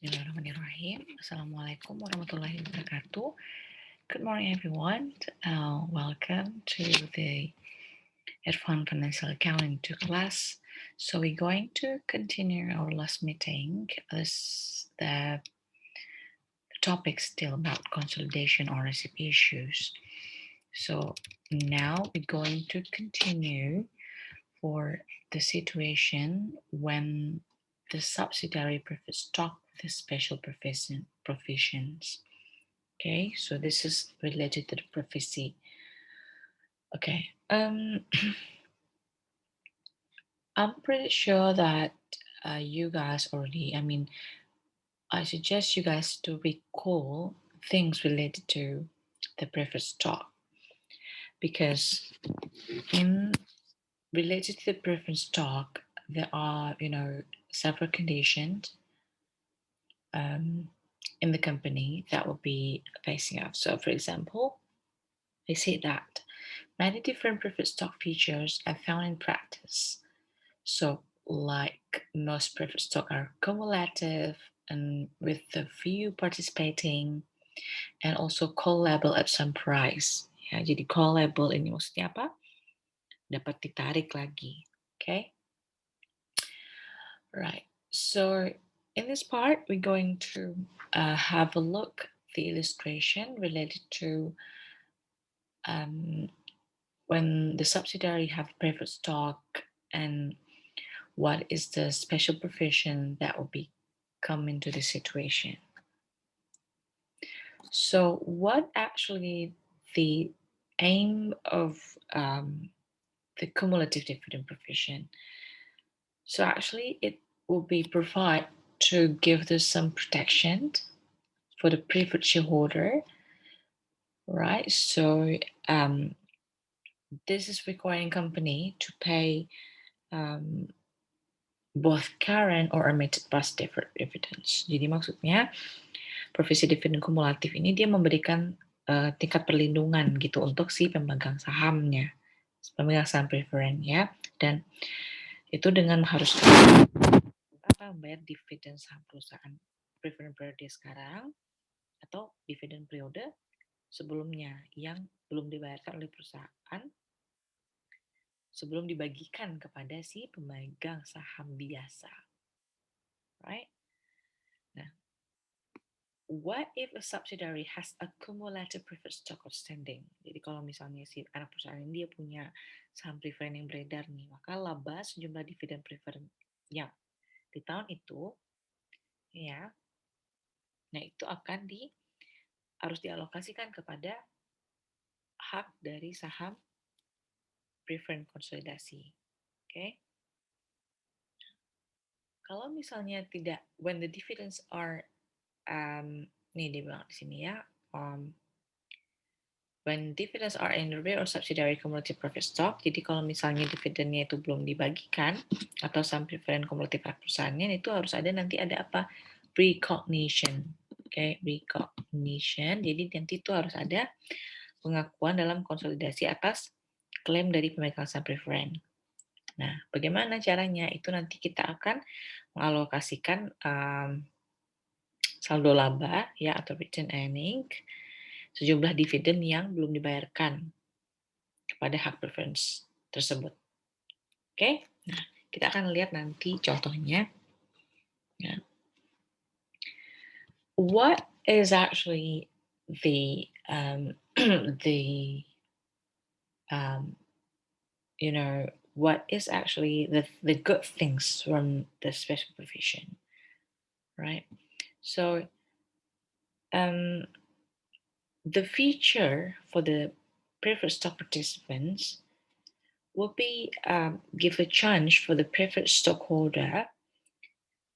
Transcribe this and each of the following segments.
Bismillahirrahmanirrahim. Assalamualaikum warahmatullahi wabarakatuh. Good morning, everyone. Welcome to the Advanced Financial Accounting 2 class. So we're going to continue our last meeting. The topic still about consolidation ownership issues. So now we're going to continue for the situation when the subsidiary preferred stock with special provisions. Okay, so this is related to the privacy. Okay, I'm pretty sure that you guys already, I suggest you guys to recall things related to the preferred stock because in related to the preferred stock, there are, several conditions in the company that will be facing up. So, for example, they say that many different preferred stock features are found in practice. So, like most preferred stock are cumulative and with the few participating, and also callable at some price. Ya, jadi callable ini maksudnya apa? Dapat ditarik lagi. Okay? Right. So in this part, we're going to have a look the illustration related to when the subsidiary have preferred stock and what is the special provision that will be come into the situation. So what actually the aim of the cumulative dividend provision? So actually it will be provide to give this some protection for the preferred shareholder, right? So this is requiring company to pay both current or omitted past dividends. Jadi maksudnya provisi dividen kumulatif ini dia memberikan tingkat perlindungan gitu untuk si pemegang sahamnya, pemegang saham preferen ya, dan itu dengan mengharuskan membayar dividen saham perusahaan preferen periode sekarang atau dividen periode sebelumnya yang belum dibayarkan oleh perusahaan sebelum dibagikan kepada si pemegang saham biasa, right? Nah, what if a subsidiary has a cumulative preferred stock outstanding? Jadi kalau misalnya si anak perusahaan ini dia punya saham preferen yang beredar nih, maka laba sejumlah dividen preferen yang di tahun itu, ya, nah itu akan harus dialokasikan kepada hak dari saham preferen konsolidasi, oke? Kalau misalnya tidak, when the dividends are, nih dia bilang di sini ya, when dividends are in the real or subsidiary cumulative profit stock, jadi kalau misalnya dividennya itu belum dibagikan atau saham preferen kumulatif perusahaannya, itu harus ada nanti ada apa? Recognition, oke? Recognition, jadi nanti itu harus ada pengakuan dalam konsolidasi atas klaim dari pemegang saham preferen. Nah, bagaimana caranya? Itu nanti kita akan mengalokasikan saldo laba ya atau return earning sejumlah dividen yang belum dibayarkan kepada hak preference tersebut. Oke? Nah, kita akan lihat nanti contohnya. Ya. What is actually the what is actually the good things from the special provision, right? So the feature for the preferred stock participants will be give a chance for the preferred stockholder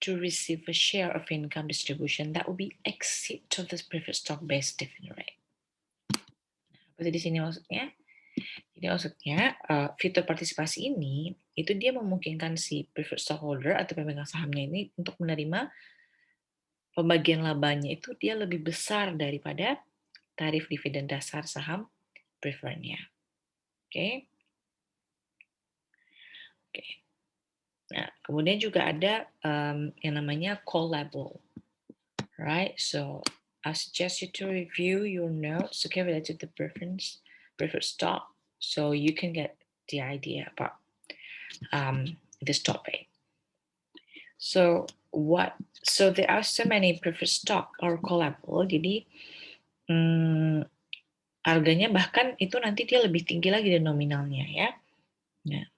to receive a share of income distribution that will be exceed to the preferred stock based dividend rate. Apa di sini maksudnya? Jadi maksudnya fitur partisipasi ini itu dia memungkinkan si preferred stockholder atau pemegang sahamnya ini untuk menerima pembagian labanya itu dia lebih besar daripada tarif dividen dasar saham preferennya. Oke. Nah, kemudian juga ada yang namanya callable. right? So I suggest you to review your notes, okay, related to preferred stock, so you can get the idea about this topic. So there are so many preferred stock or callable, jadi harganya bahkan itu nanti dia lebih tinggi lagi dari nominalnya ya. Nah,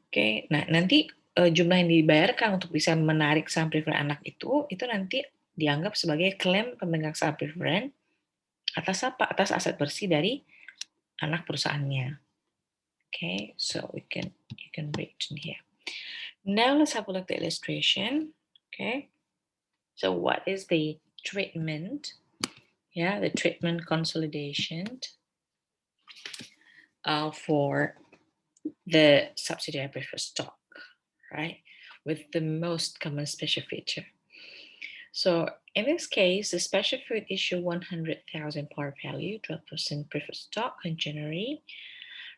oke. Nah, nanti jumlah yang dibayarkan untuk bisa menarik saham preferred anak itu nanti dianggap sebagai klaim pemegang saham preferred atas apa? Atas aset bersih dari anak perusahaannya. Okay, so you can read in here. Now let's have a look at the illustration. Okay, so what is the treatment? Yeah, the treatment consolidation for the subsidiary preferred stock, right? With the most common special feature. So in this case, the special fruit issue 100,000 par value, 12% preferred stock in January,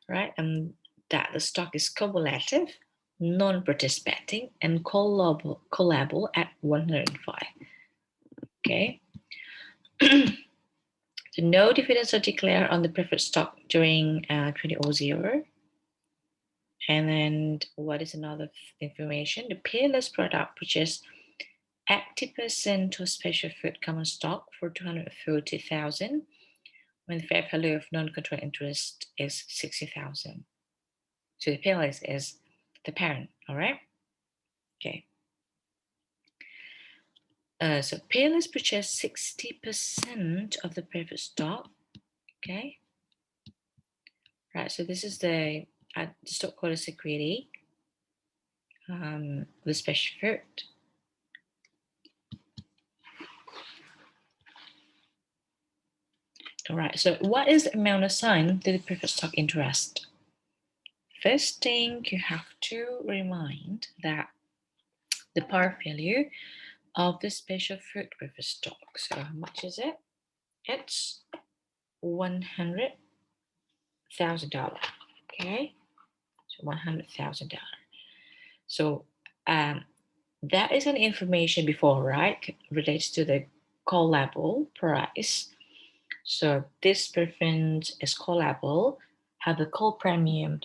right? And that the stock is cumulative, non-participating, and callable at 105. Okay. So no dividends are declared on the preferred stock during 2000. And then what is another information? The peerless product, which is 80% of special fruit common stock for 230,000 when the fair value of non-controlling interest is 60,000. So the peerless is the parent, all right? Okay. So peerless purchased 60% of the preferred stock. Okay. Right. So this is the stockholder security, the special fruit. All right. So what is the amount assigned to the preferred stock interest? First thing you have to remind that the par value of the special fruit preferred stock. So how much is it? It's $100,000. Okay, so $100,000. So that is an information before, right? Relates to the callable price. So this preference is callable, have a call premium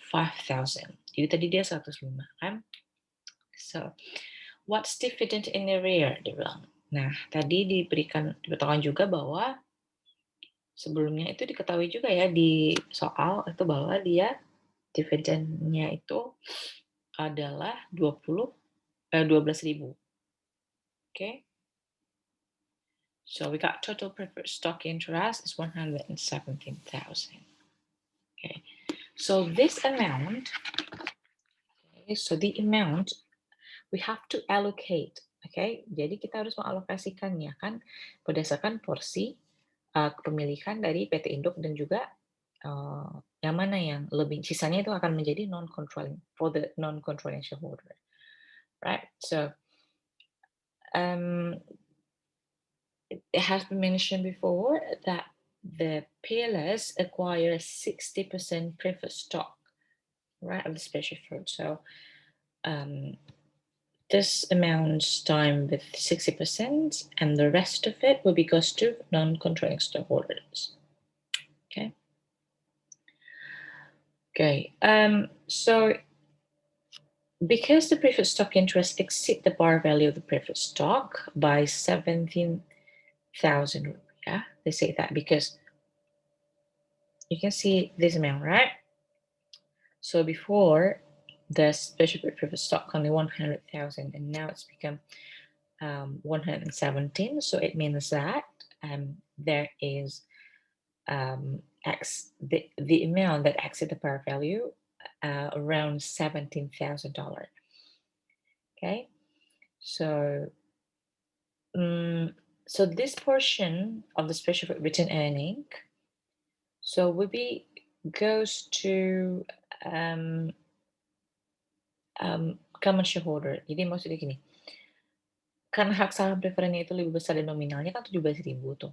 5,000. Jadi tadi dia 105 kan? So what's dividend in the rear? Dia bilang. Nah, tadi diberitakan juga bahwa sebelumnya itu diketahui juga ya di soal itu bahwa dia dividennya itu adalah 12.000. Okay. So we got total preferred stock interest is 117,000. Okay. So this amount, okay, so the amount we have to allocate. Okay, jadi kita harus mengalokasikannya kan berdasarkan porsi kepemilikan dari PT Induk dan juga yang mana yang lebih sisanya itu akan menjadi non-controlling for the non-controlling shareholder, right? So it has been mentioned before that the peerless acquire 60% preferred stock, right, of the special fruit. So this amounts time with 60%, and the rest of it will be goes to non-controlling stockholders. Okay. Okay. So because the preferred stock interest exceed the bar value of the preferred stock by 17,000, yeah, they say that because you can see this amount, right? So before the special preferred stock only 100,000, and now it's become 117. So it means that there is the amount that exceeds the par value around $17,000. Okay, so so this portion of the special return earning, so will be goes to common shareholder. Jadi maksudnya gini, karena hak saham preferennya itu lebih besar dari nominalnya kan 17.000 tuh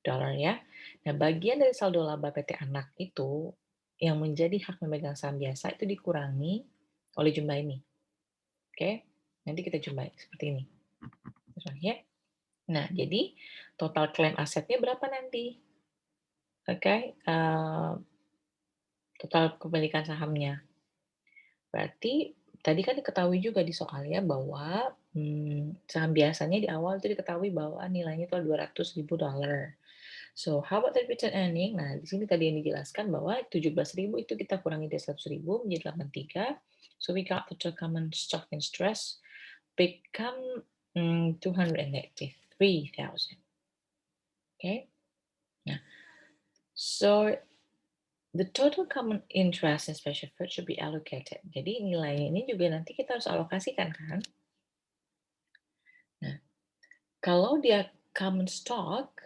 dolar ya. Nah, bagian dari saldo laba PT Anak itu yang menjadi hak memegang saham biasa itu dikurangi oleh jumlah ini. Oke, nanti kita jumlah seperti ini. Ya. Nah, jadi total klaim asetnya berapa nanti? Oke, total kepemilikan sahamnya. Berarti tadi kan diketahui juga di soalnya bahwa saham biasanya di awal itu diketahui bahwa nilainya itu $200.000. So, how about the return earning? Nah, di sini tadi yang dijelaskan bahwa 17.000 itu kita kurangi dari 100.000 menjadi 83. So, we got total common stock interest become 283,000. Okay. Nah, so the total common interest in special fruit should be allocated. Jadi nilainya ini juga nanti kita harus alokasikan kan? Nah, kalau dia common stock,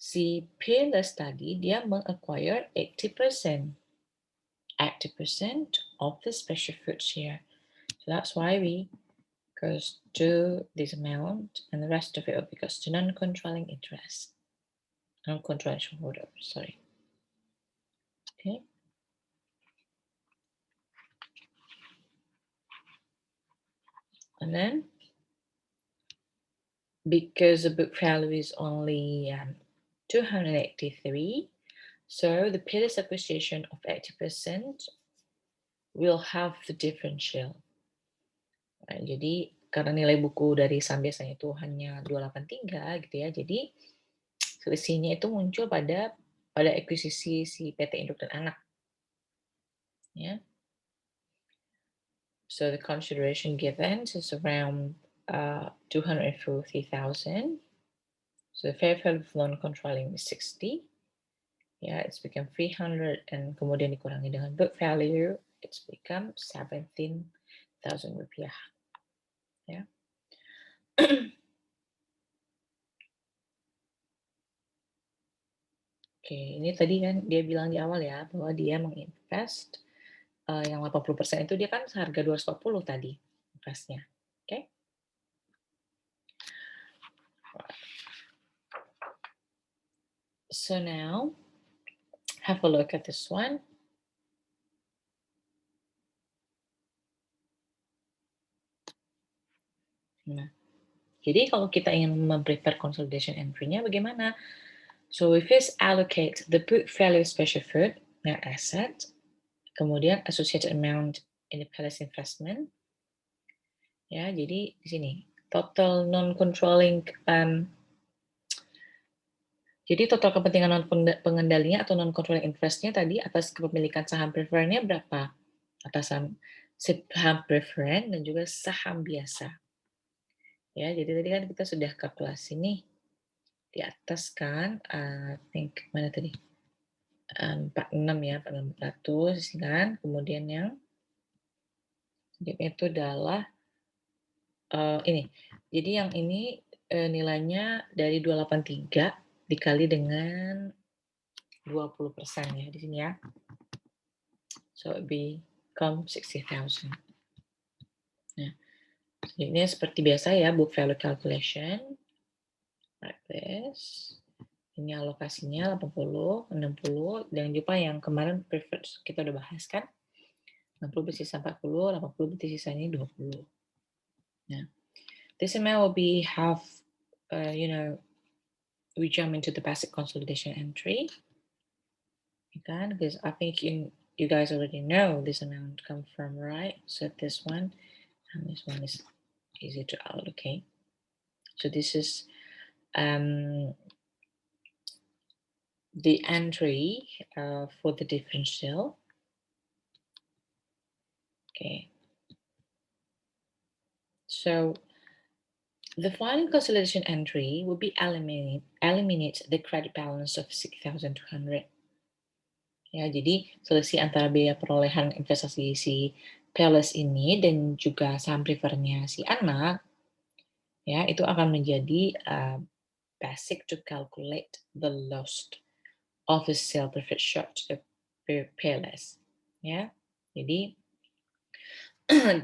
si Peerless tadi dia meng-acquire 80% of the special fruit share. So that's why we goes to this amount, and the rest of it will be goes to non-controlling interest. Non-controlling shareholder, sorry. Okay. And then, because the book value is only 283, so the Peerless appreciation of 80% will have the differential. Nah, jadi karena nilai buku dari saham biasanya itu hanya 283 gitu ya, jadi selisihnya itu muncul pada akuisisi si PT Induk dan Anak. Ya. So the consideration given is around 240,000. So the fair value of non-controlling is 60. Yeah, it's become 300, and kemudian dikurangi dengan book value, it's become 17,000 rupiah. Ya. Oke, ini tadi kan dia bilang di awal ya bahwa dia menginvest yang 80% itu dia kan seharga 240 tadi investnya. Oke. So now have a look at this one. Nah, jadi kalau kita ingin memprepare consolidation entry-nya bagaimana? So we first allocate the book value special fruit net asset, kemudian associated amount in the Peerless investment. Ya, jadi di sini total non-controlling jadi total kepentingan non pengendalinya atau non-controlling interest-nya tadi atas kepemilikan saham preferennya berapa? Atas saham preferen dan juga saham biasa. Ya, jadi tadi kan kita sudah kalkulasi nih di atas kan, I think mana tadi? 46 ya, 4600 kan. Kemudian yang itu adalah ini. Jadi yang ini nilainya dari 283 dikali dengan 20% ya di sini ya. So it become 60,000. Nah, ini seperti biasa ya, book value calculation. Like this. Ini alokasinya 80, 60, dan juga yang kemarin preferred kita udah bahas kan. 60 bersisa 40, 80 berarti sisanya 20. Nah, this amount will be half, we jump into the basic consolidation entry. Kan? Because I think you guys already know this amount come from, right? So this one, and this one is easy to allocate. So this is the entry for the differential. Okay. So the final consolidation entry will be eliminate the credit balance of 6,200. Ya, jadi selisih antara biaya perolehan investasi si Peerless ini dan juga saham prefernya si Anak, ya itu akan menjadi basic to calculate the loss of the sale preferred short to Peerless. Ya, jadi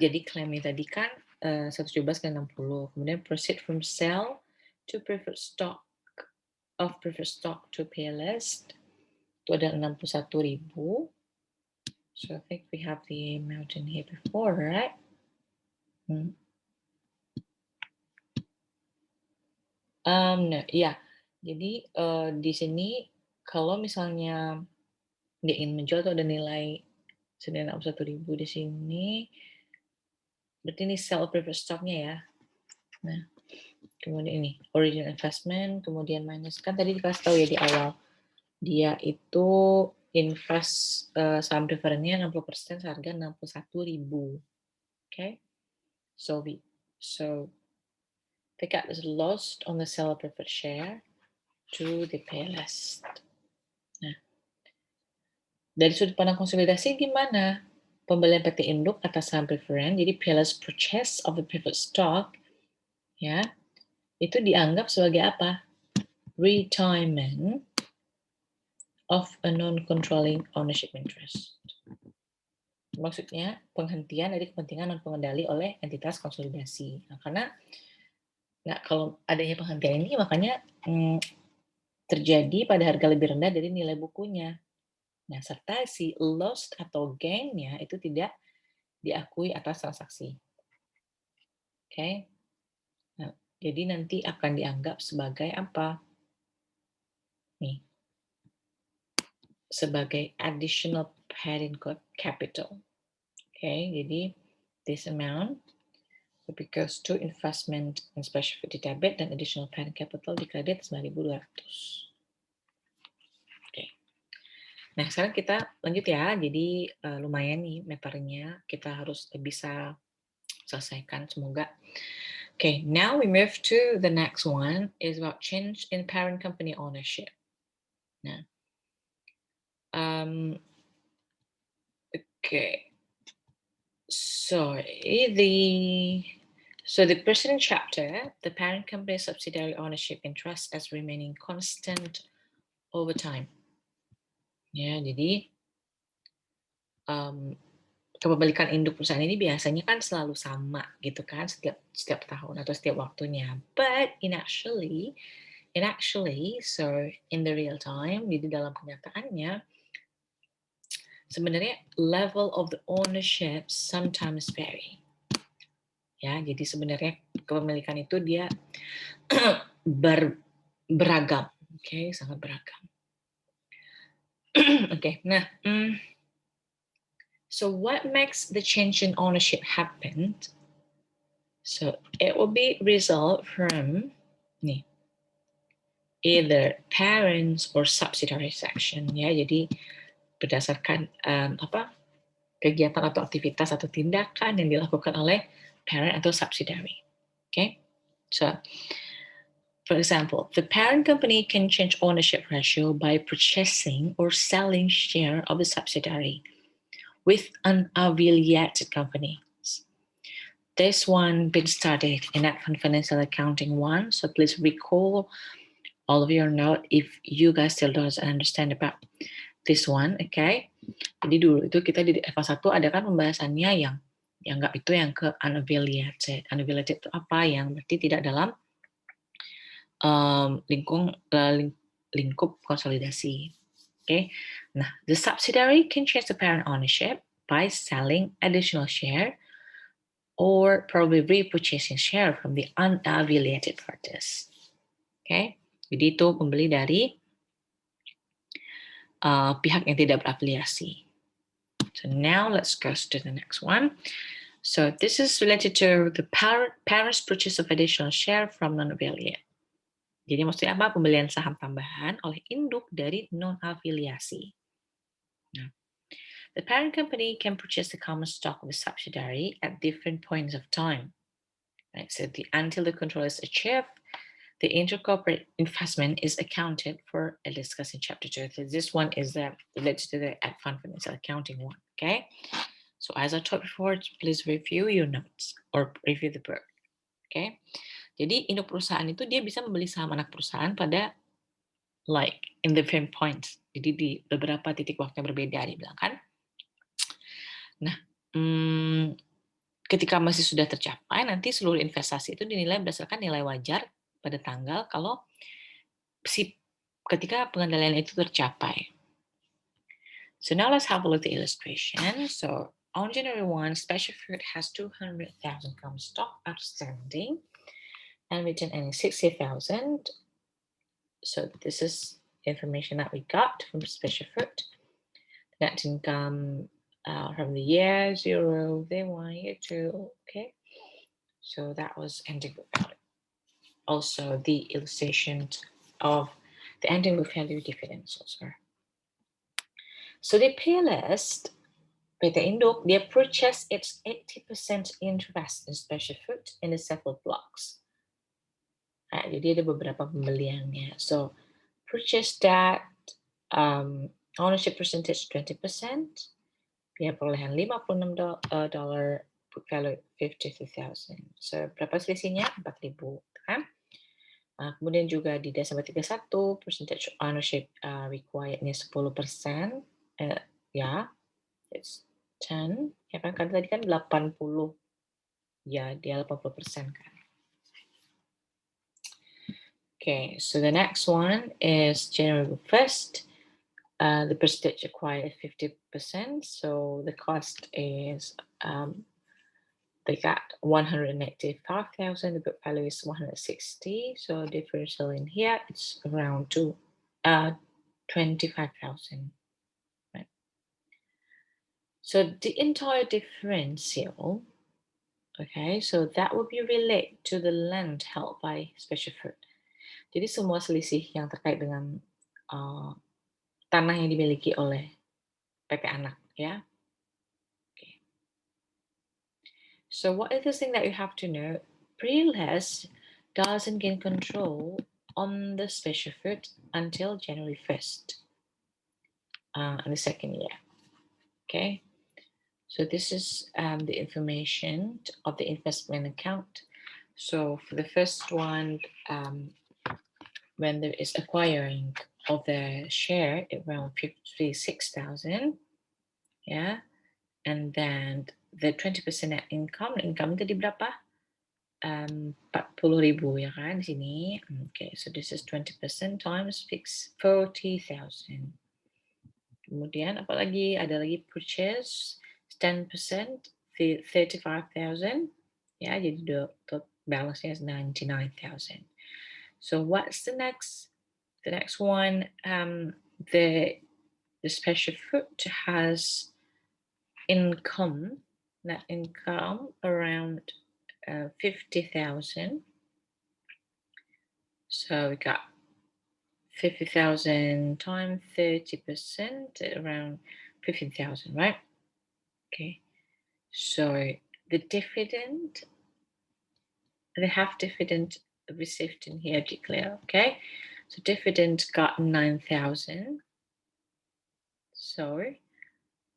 jadi klaimnya tadi kan 117 ke 60, kemudian proceed from sale to preferred stock of preferred stock to Peerless itu ada 61.000. So I think we have the amount in here before, right? Nah, iya. Jadi, di sini kalau misalnya dia ingin menjual tuh ada nilai senilai 61.000 di sini, berarti ini sell preferred stock-nya ya. Nah, kemudian ini original investment, kemudian minus, kan tadi dikasih tahu ya di awal, dia itu invest saham preferennya 60% seharga 61.000. Okay, so the gap is lost on the seller preferred share to the PLS. Nah, dari sudut pandang konsolidasi gimana? Pembelian PT Induk atas saham preferen, jadi PLS purchase of the preferred stock, ya, itu dianggap sebagai apa? Retirement of a non-controlling ownership interest. Maksudnya penghentian dari kepentingan non-pengendali oleh entitas konsolidasi. Nah, karena kalau adanya penghentian ini makanya terjadi pada harga lebih rendah dari nilai bukunya. Nah, serta si loss atau gain-nya itu tidak diakui atas transaksi. Oke. Nah, jadi nanti akan dianggap sebagai apa? Nih. Sebagai additional parent capital. Oke, jadi this amount because to investment in special equity debit dan additional parent capital dikredit 9.200. Oke. Nah, sekarang kita lanjut ya. Jadi lumayan nih meternya, kita harus bisa selesaikan semoga. Okay, now we move to the next one is about change in parent company ownership. Nah, okay. So the preceding chapter, the parent company subsidiary ownership interest as remaining constant over time. Ya, jadi kepemilikan induk perusahaan ini biasanya kan selalu sama gitu kan setiap tahun atau setiap waktunya. But in actually, so in the real time, jadi dalam kenyataannya sebenarnya level of the ownership sometimes vary. Ya, jadi sebenarnya kepemilikan itu dia beragam, oke, sangat beragam. Oke, nah, so what makes the change in ownership happen? So it will be result from either parents or subsidiaries action, ya. Jadi berdasarkan kegiatan atau aktivitas atau tindakan yang dilakukan oleh parent atau subsidiary. Okay, so for example, the parent company can change ownership ratio by purchasing or selling share of the subsidiary with unaffiliated companies. This one been studied in Advanced Financial Accounting 1, so please recall all of your note if you guys still don't understand about this one, okay? Jadi dulu itu kita di Advanced 1 ada kan pembahasannya yang nggak itu yang ke unaffiliated. Unaffiliated itu apa? Yang berarti tidak dalam lingkup konsolidasi. Okay. Nah, the subsidiary can change the parent ownership by selling additional share or probably repurchasing share from the unaffiliated parties. Okay. Jadi itu pembeli dari pihak yang tidak berafiliasi. So now let's go to the next one. So this is related to the parents' purchase of additional share from non-affiliate. Jadi maksudnya apa? Pembelian saham tambahan oleh induk dari non-afiliasi. Nah, the parent company can purchase the common stock of the subsidiary at different points of time. Right? So until the control is achieved, the intercorporate investment is accounted for as discussed in chapter 2. So this one is related to the Advanced Financial Accounting one. Okay. So as I taught before, please review your notes or review the book. Okay. Jadi induk perusahaan itu dia bisa membeli saham anak perusahaan pada like in the different points. Jadi di beberapa titik waktu yang berbeda dibilang kan. Nah, ketika masih sudah tercapai, nanti seluruh investasi itu dinilai berdasarkan nilai wajar pada tanggal kalau ketika pengendalian itu tercapai. So now let's have a look at the illustration. So on January 1, Special Fruit has 200,000 common stock outstanding. and return earnings 60,000. So this is information that we got from special fruit. Net income from the year 0, day 1, year 2. Okay, so that was ending book value. Also, the illustration of the ending book value dividends also. So the PLS PT Induk, dia purchased its 80% interest in special fruit in the several blocks. Nah, jadi ada beberapa pembeliannya. So purchase that ownership percentage 20%, dia perolehan $56, book value 52,000. So berapa selisihnya? 4.000 kan? Kemudian juga di Desember 31 percentage ownership requirednya 10%. Ya, it's 10. Ya kan tadi kan 80. Ya, dia 80% kan. Okay, so the next one is January 1st. The percentage acquired 50%, so the cost is they got 185,000. The book value is 160. So differential in here it's around 25,000. Right. So the entire differential, okay, so that will be related to the land held by special fruit. Jadi semua selisih yang terkait dengan tanah yang dimiliki oleh PT Anak, ya. Okay. So what is the thing that you have to know? PRELES doesn't gain control on the special fruit until January 1st in the second year. Okay. So this is the information of the investment account. So for the first one, when there is acquiring of the share around 56,000, yeah, and then the 20% net income tadi berapa? 40.000 ya kan di sini. Okay, so this is 20% times 40,000. Kemudian apalagi ada lagi purchase 10% 35,000. Ya, jadi balance-nya is 99,000. So what's the next? The next one, the special fruit has income, net income around 50,000. So we got 50,000 times 30%, around 15,000, right? Okay. So the dividend, they have dividend received in here declare, okay? So dividend got 9,000. So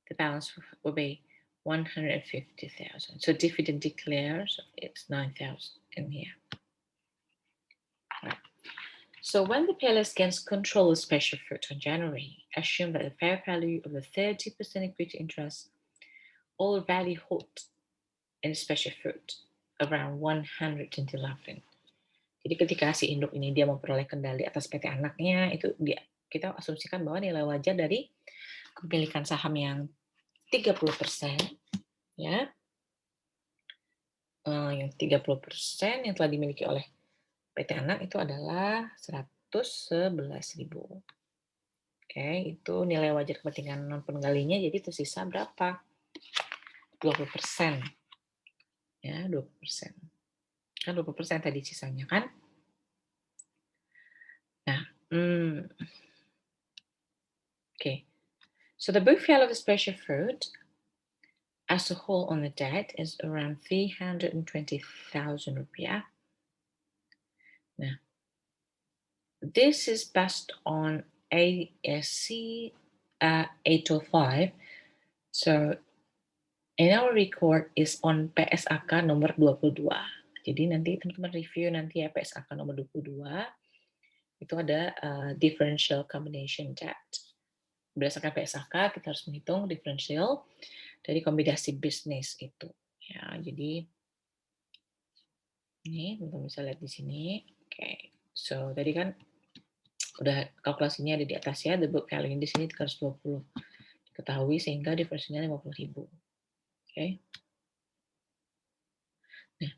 the balance will be 150,000. So dividend declares it's 9,000 in here. Right. So when the PLS gains control of special fruit on January, assume that the fair value of the 30% equity interest already hold in special fruit around 111. Jadi ketika si induk ini dia memperoleh kendali atas PT anaknya, itu kita asumsikan bahwa nilai wajar dari kepemilikan saham yang 30%, ya, yang 30% yang telah dimiliki oleh PT anak itu adalah 111.000. Oke, itu nilai wajar kepentingan non penggalinya, jadi tersisa berapa? 20%. Ya, 20%. Kan 20% tadi sisanya kan? Nah, okay. So the book value of the special fruit as a whole on the debt is around 320,000 rupiah. Now, this is based on ASC 805. So, in our record is on PSAK nomor 22. Jadi nanti teman-teman review nanti ya PSAK nomor 22. Itu ada differential combination debt. Berdasarkan PSAK kita harus menghitung differential dari kombinasi bisnis itu. Ya, jadi ini teman-teman bisa lihat di sini. Oke, so tadi kan udah kalkulasinya ada di atas ya, the book value di sini 320 diketahui sehingga differentialnya 50.000. Oke. Nah,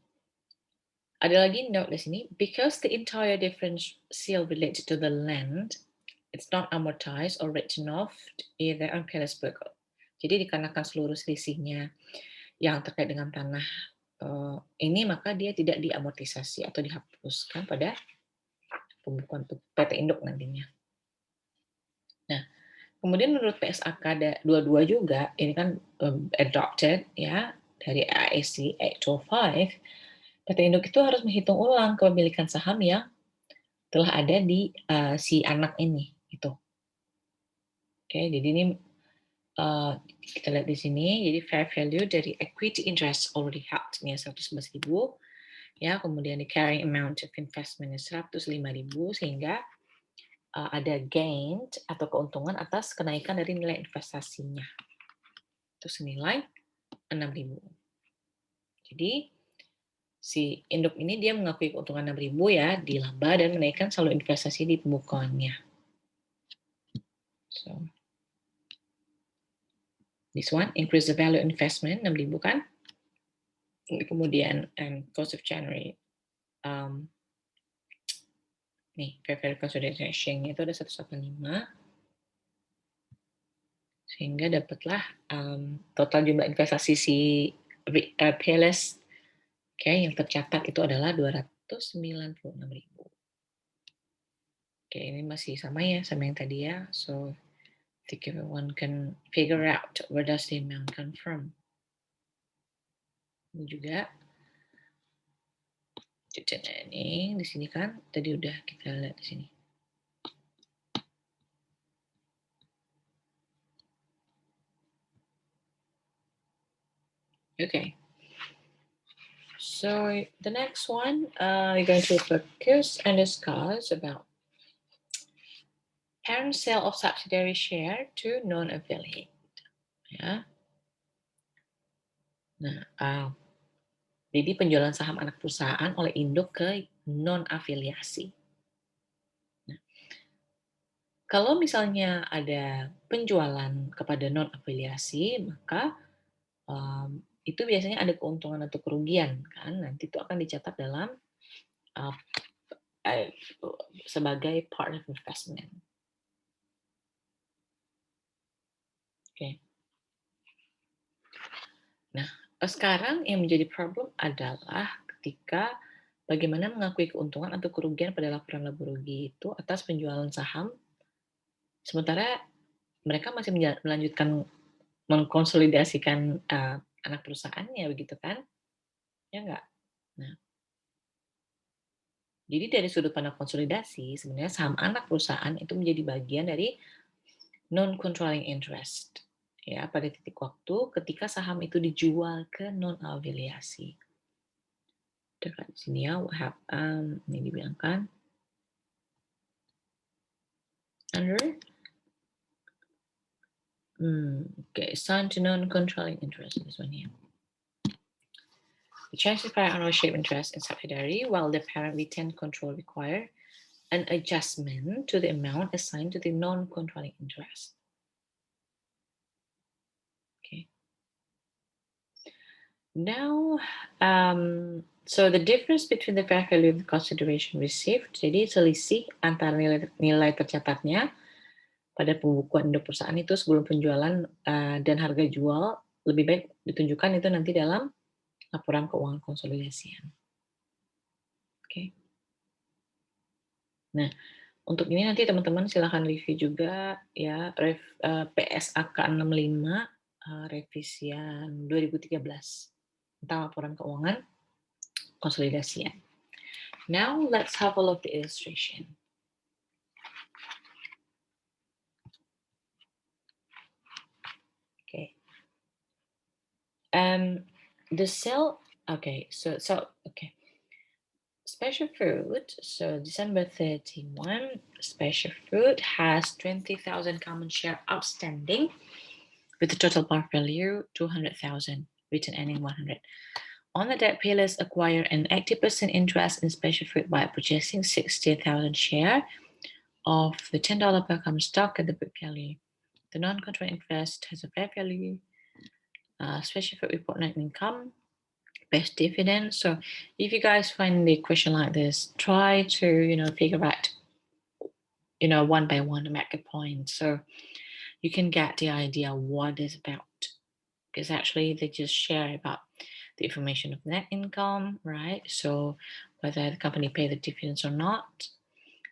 Ada lagi note di sini, because the entire differential related to the land, it's not amortized or written off either on Peele's book. Jadi dikarenakan seluruh selisihnya yang terkait dengan tanah ini, maka dia tidak diamortisasi atau dihapuskan pada pembukuan PT Induk nantinya. Nah, kemudian menurut PSAK 22 juga, ini kan adopted ya dari AIC 825, PT Induk itu harus menghitung ulang kepemilikan saham yang telah ada di si anak ini gitu. Oke, jadi ini kita lihat di sini, jadi fair value dari equity interest already held nih 111.000 ya, kemudian di carrying amount of investment 105.000 sehingga ada gain atau keuntungan atas kenaikan dari nilai investasinya. Itu senilai 6.000. Jadi si induk ini dia mengakui keuntungan 6.000 ya di laba dan menaikkan saldo investasi di pembukuannya. So this one increase the value investment 6.000 kan. Kemudian cost of January nih fair value consolidation itu ada 115 sehingga dapatlah total jumlah investasi si Peerless yang tercatat itu adalah 296.000. Ini masih sama ya sama yang tadi ya. So I think everyone can figure out where does the amount come from. Ini juga ini di sini kan tadi udah kita lihat di sini. Okay. So the next one, we're going to focus and discuss about parent sale of subsidiary share to non-affiliate. Ya. Nah, jadi penjualan saham anak perusahaan oleh induk ke non-afiliasi. Nah, kalau misalnya ada penjualan kepada non-afiliasi, maka itu biasanya ada keuntungan atau kerugian kan. Nanti itu akan dicatat dalam sebagai part of investment. Oke. Nah, sekarang yang menjadi problem adalah ketika bagaimana mengakui keuntungan atau kerugian pada laporan laba rugi itu atas penjualan saham, sementara mereka masih melanjutkan mengkonsolidasikan anak perusahaannya, begitu kan? Ya nggak? Nah, jadi dari sudut pandang konsolidasi, sebenarnya saham anak perusahaan itu menjadi bagian dari non-controlling interest. Ya, pada titik waktu ketika saham itu dijual ke non-afiliasi. Dekat sini ya, ini dibilangkan under assigned to non-controlling interest, this one here. The change in parent ownership interest in subsidiary while the parent retained control require an adjustment to the amount assigned to the non-controlling interest. Okay. Now, so the difference between the fair value and the consideration received, jadi selisih antara nilai tercatatnya pada pembukuan induk perusahaan itu sebelum penjualan dan harga jual lebih baik ditunjukkan itu nanti dalam laporan keuangan konsolidasian. Oke. Nah, untuk ini nanti teman-teman silahkan review juga ya PSAK 65 revisian 2013 tentang laporan keuangan konsolidasian. Now let's have a look at the illustration. Okay. The sale. Okay. So okay. Special Fruit. So December 31, Special Fruit has 20,000 common share outstanding, with the total par value 200,000, written ending 100. On the debt, Peerless acquired an 80% interest in Special Fruit by purchasing 60,000 share of the $10 per common stock at the book value. The non-controlling interest has a fair value. Special Fruit report net income best dividend. So if you guys find the question like this, try to, figure out, one by one, make a point. So you can get the idea what it's about. Because actually they just share about the information of net income, right? So whether the company pay the dividends or not.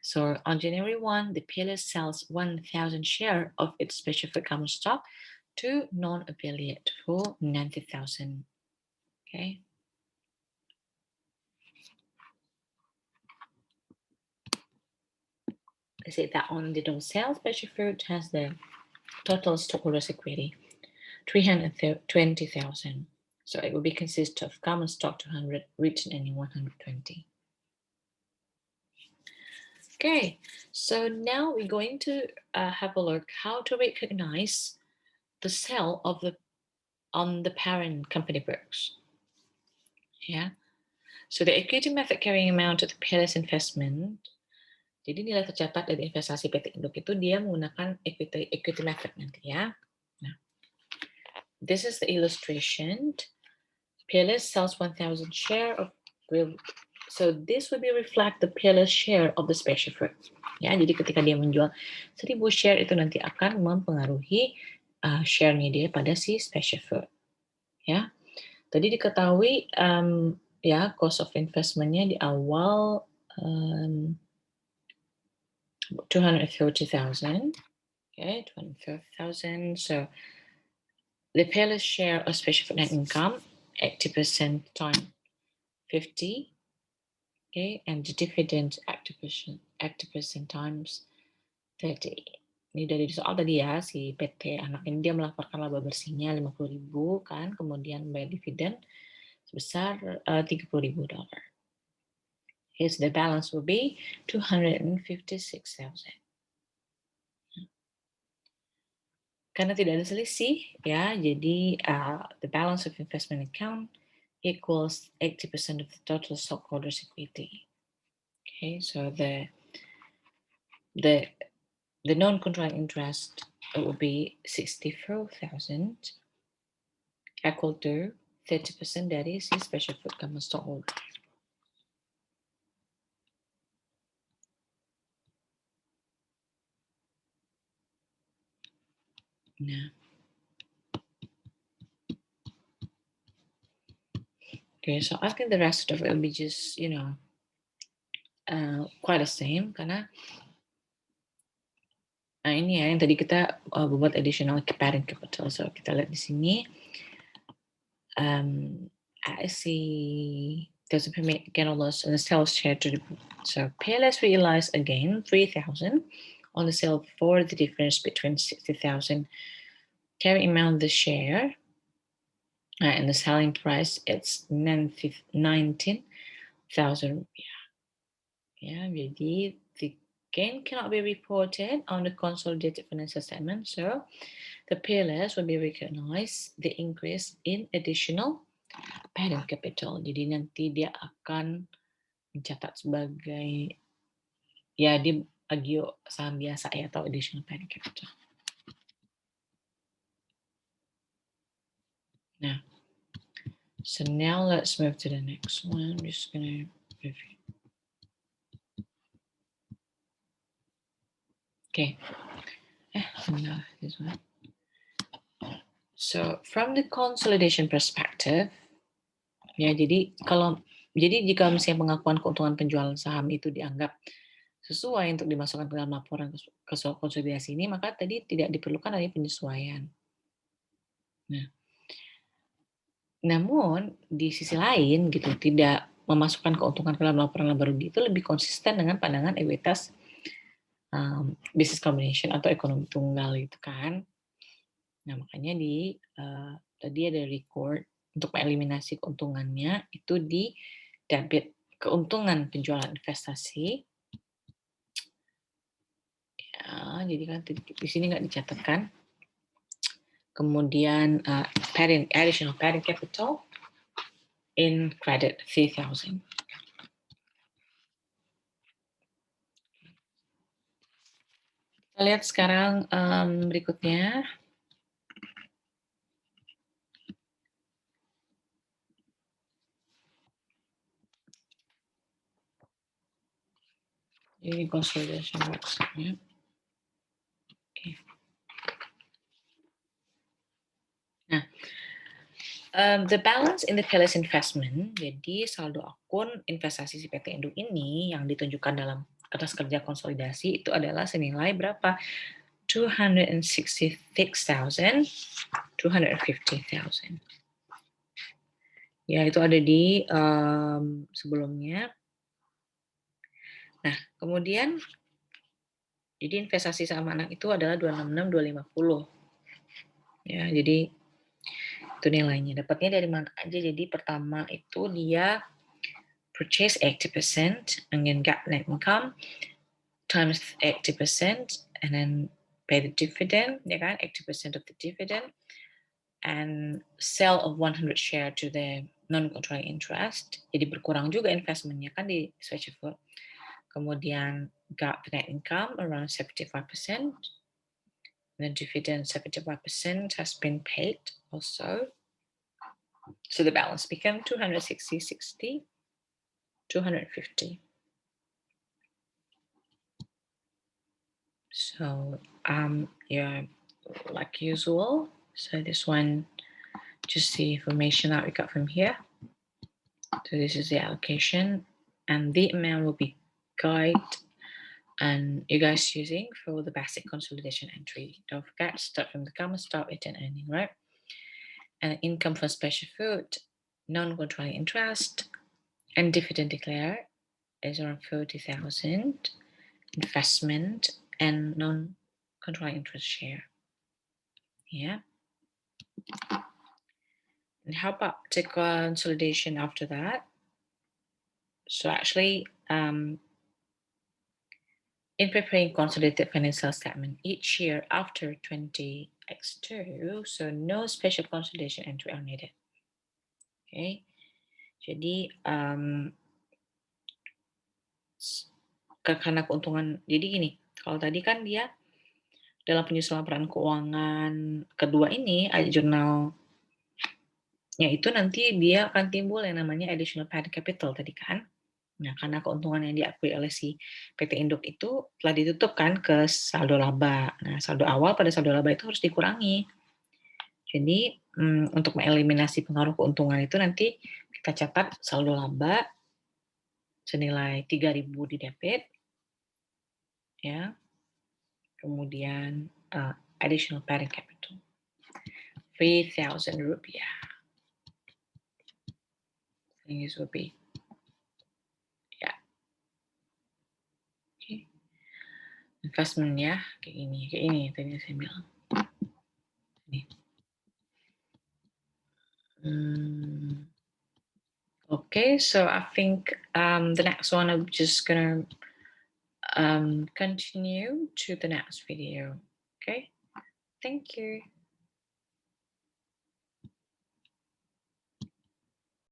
So on January 1, the PLS sells 1,000 share of its special for common stock to non-affiliate for 90,000. Okay. I say that on the don't sell special fruit has the total stockholders equity 320,000. So it will be consist of common stock 200, written earning 120. Okay, so now we're going to have a look how to recognize the sale of on the parent company books. Yeah, so the equity method carrying amount of the PLS investment. Jadi nilai tercatat dari investasi PT Induk itu dia menggunakan equity method nanti ya. Nah, this is the illustration. PLS sells 1,000 share of so this will be reflect the PLS share of the special fruit. Ya, jadi ketika dia menjual 1.000 share itu nanti akan mempengaruhi share-nya dia pada si special fruit. Ya, tadi diketahui ya cost of investment-nya di awal 230,000. Okay, 230,000. So the PLS share of special fruit net income 80% times 50. Okay, and the dividend 80% times 30. Ini dari soal tadi ya, si PT anak ini dia melaporkan laba bersihnya 50.000 kan, kemudian bayar dividen sebesar $30.000. His the balance will be 256,000. Karena tidak ada selisih ya, jadi the balance of investment account equals 80% of the total stockholders equity. Okay, so the non-controlling interest will be 64,000 equal to 30% dari si special fruit common stockholder. Nah. Okay, so I think the rest of it will be just, quite the same karena ini ya yang tadi kita buat additional parent capital. So kita lihat di sini, I see there's a gain or loss on the sales share to the group. So PLS realized again 3,000 on the sale for the difference between 60,000 carrying amount the share and the selling price. It's 19,000 rupiah. Yeah, jadi the gain cannot be reported on the consolidated financial statement, so the PLS will be recognized the increase in additional parent capital. Jadi nanti dia akan mencatat sebagai ya di agio saham biasa ya atau additional parent capital. Nah, so now let's move to the next one. I'm just gonna review. Okay. No, this one. So from the consolidation perspective, ya jadi jika misalnya pengakuan keuntungan penjualan saham itu dianggap sesuai untuk dimasukkan ke dalam laporan konsolidasi ini, maka tadi tidak diperlukan adanya penyesuaian. Nah, namun di sisi lain gitu tidak memasukkan keuntungan ke dalam laporan laba rugi itu lebih konsisten dengan pandangan ekuitas business combination atau ekonomi tunggal gitu kan. Nah makanya tadi ada record untuk mengeliminasi keuntungannya itu di debit keuntungan penjualan investasi. Ya, jadi kan di sini nggak dicatatkan. Kemudian additional parent capital in credit 3,000. Kita lihat sekarang berikutnya. Jadi consolidation maksudnya. Oke. Nah, the balance in the PLS investment, jadi saldo akun investasi si PT Induk ini yang ditunjukkan dalam kertas kerja konsolidasi itu adalah senilai berapa? 266,000, 250,000. Ya, itu ada di sebelumnya. Nah, kemudian jadi investasi saham anak itu adalah 266,250. Ya, jadi itu nilainya. Dapatnya dari mana aja? Jadi pertama itu dia purchase 80% and then GAAP net income times 80% and then pay the dividend, ya kan? 80% of the dividend and sell of 100 share to the non-controlling interest. Jadi berkurang juga investmentnya kan di Switchfoot. Kemudian GAAP net income around 75%. The dividend 75% has been paid also. So the balance became 260, 60, 250. So yeah, like usual. So this one, just the information that we got from here. So this is the allocation and the amount will be guide and you guys using for the basic consolidation entry. Don't forget, start from the comma, start with an earning, right? And income for special food, non-controlling interest, and dividend declare is around 40,000. Investment and non-controlling interest share. Yeah. And how about the consolidation after that? So actually, in preparing consolidated financial statement each year after 20x2, so no special consolidation entry are needed. Okay, jadi karena keuntungan, jadi gini, kalau tadi kan dia dalam penyusunan laporan keuangan kedua ini, jurnalnya itu nanti dia akan timbul yang namanya additional paid capital tadi kan. Nah, karena keuntungan yang diakui oleh si PT Induk itu telah ditutup kan ke saldo laba. Nah, saldo awal pada saldo laba itu harus dikurangi. Jadi, untuk mengeliminasi pengaruh keuntungan itu nanti kita catat saldo laba senilai 3.000 di debit, ya. Kemudian additional parent capital 3,000 rupiah. This will be investment ya, kayak ini tadi saya bilang. Nih. Okay, so I think the next one I'm just gonna continue to the next video. Okay, thank you.